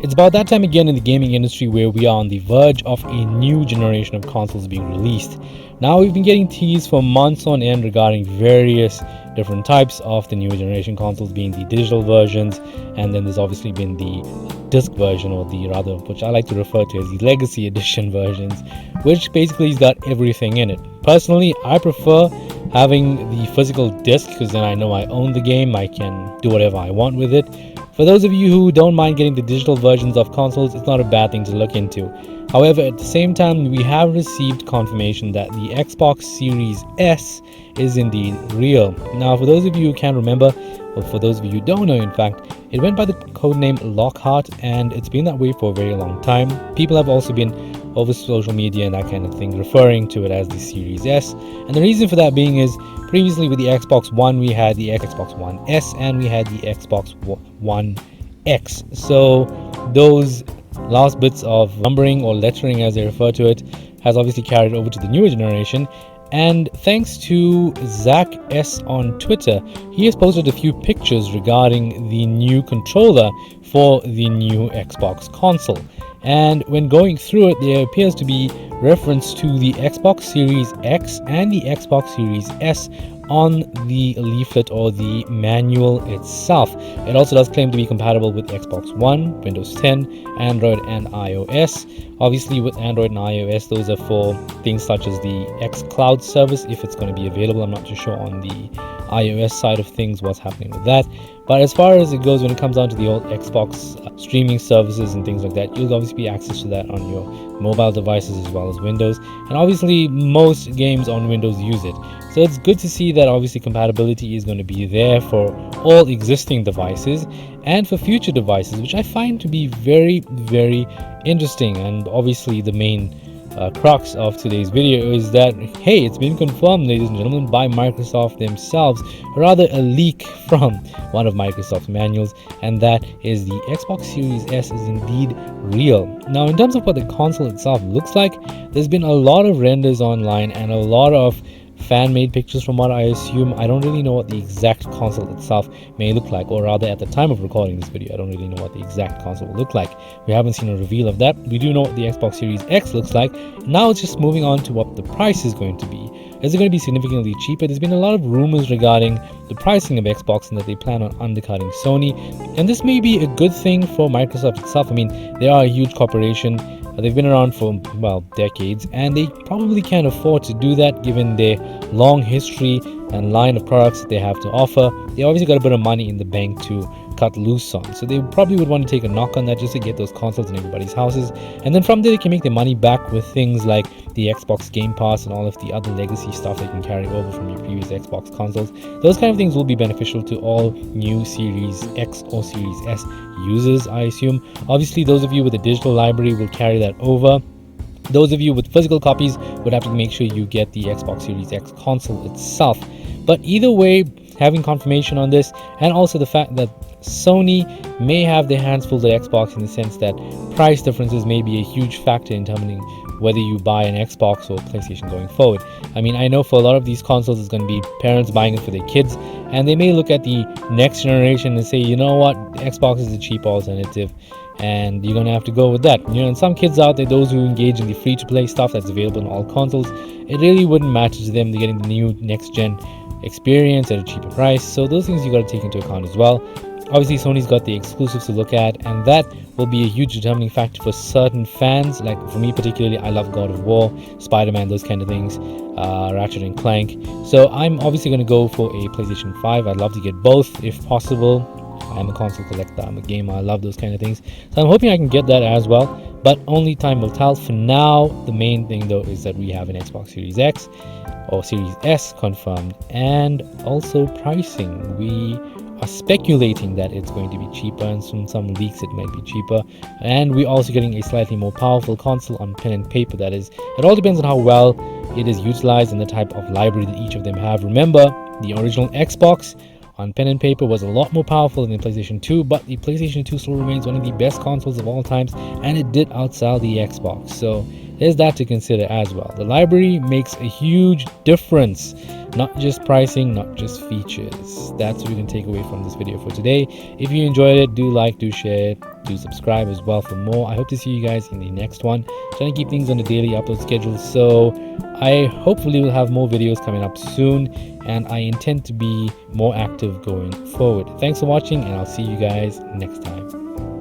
It's about that time again in the gaming industry where we are on the verge of a new generation of consoles being released. Now, we've been getting teased for months on end regarding various different types of the newer generation consoles, being the digital versions, and then there's obviously been the disc version, or the rather, which I like to refer to as the legacy edition versions, which basically has got everything in it. Personally, I prefer having the physical disc because then I know I own the game, I can do whatever I want with it. For those of you who don't mind getting the digital versions of consoles, it's not a bad thing to look into. However, at the same time, we have received confirmation that the Xbox Series S is indeed real. Now, for those of you who can't remember, or for those of you who don't know, in fact, it went by the codename Lockhart, and it's been that way for a very long time. People have also been, over social media and that kind of thing, referring to it as the Series S. And the reason for that being is, previously with the Xbox One, we had the Xbox One S and we had the Xbox One X. So those last bits of numbering, or lettering as they refer to it, has obviously carried over to the newer generation. And thanks to Zach S on Twitter, he has posted a few pictures regarding the new controller for the new Xbox console. And when going through it, there appears to be reference to the Xbox Series X and the Xbox Series S on the leaflet or the manual itself. It also does claim to be compatible with Xbox One, Windows 10, Android and iOS. Obviously with Android and iOS, those are for things such as the xCloud service, if it's going to be available. I'm not too sure on the iOS side of things what's happening with that. But as far as it goes, when it comes down to the old Xbox streaming services and things like that, you'll obviously be access to that on your mobile devices as well as Windows. And obviously most games on Windows use it. So it's good to see that obviously compatibility is going to be there for all existing devices and for future devices, which I find to be very, very interesting. And obviously the main crux of today's video is that, hey, it's been confirmed, ladies and gentlemen, by Microsoft themselves, or rather a leak from one of Microsoft's manuals, and that is the Xbox Series S is indeed real. Now, in terms of what the console itself looks like, there's been a lot of renders online and a lot of fan-made pictures from what I assume. I don't really know what the exact console itself may look like, or rather at the time of recording this video, I don't really know what the exact console will look like. We haven't seen a reveal of that. We do know what the Xbox Series X looks like. Now it's just moving on to what the price is going to be. Is it going to be significantly cheaper? There's been a lot of rumors regarding the pricing of Xbox and that they plan on undercutting Sony, and this may be a good thing for Microsoft itself. I mean, they are a huge corporation. They've been around for, well, decades, and they probably can't afford to do that given their long history and line of products that they have to offer. They obviously got a bit of money in the bank to cut loose on, so they probably would want to take a knock on that just to get those consoles in everybody's houses, and then from there they can make their money back with things like the Xbox Game Pass and all of the other legacy stuff they can carry over from your previous Xbox consoles. Those kind of things will be beneficial to all new Series X or Series S users, I assume. Obviously those of you with a digital library will carry that over. Those of you with physical copies would have to make sure you get the Xbox Series X console itself. But either way, having confirmation on this, and also the fact that Sony may have their hands full with Xbox, in the sense that price differences may be a huge factor in determining whether you buy an Xbox or PlayStation going forward. I mean, I know for a lot of these consoles it's going to be parents buying it for their kids, and they may look at the next generation and say, you know what, Xbox is a cheap alternative, and you're going to have to go with that. You know, and some kids out there, those who engage in the free-to-play stuff that's available on all consoles, it really wouldn't matter to them. They're getting the new next-gen experience at a cheaper price, so those things you got to take into account as well. Obviously Sony's got the exclusives to look at, and that will be a huge determining factor for certain fans. Like for me particularly, I love God of War, Spider-Man, those kind of things, Ratchet and Clank. So I'm obviously going to go for a PlayStation 5. I'd love to get both if possible. I'm a console collector, I'm a gamer, I love those kind of things, so I'm hoping I can get that as well, but only time will tell. For now, the main thing though is that we have an Xbox Series X or Series S confirmed, and also pricing. We are speculating that it's going to be cheaper, and from some leaks it might be cheaper, and we're also getting a slightly more powerful console on pen and paper. That is, it all depends on how well it is utilized and the type of library that each of them have. Remember, the original Xbox on pen and paper was a lot more powerful than the PlayStation 2, but the PlayStation 2 still remains one of the best consoles of all times, and it did outsell the Xbox, so there's that to consider as well. The library makes a huge difference, not just pricing, not just features. That's what we can take away from this video for today. If you enjoyed it, do like, do share it. Do subscribe as well for more. I hope to see you guys in the next one. Trying to keep things on the daily upload schedule, so I hopefully will have more videos coming up soon, and I intend to be more active going forward. Thanks for watching, and I'll see you guys next time.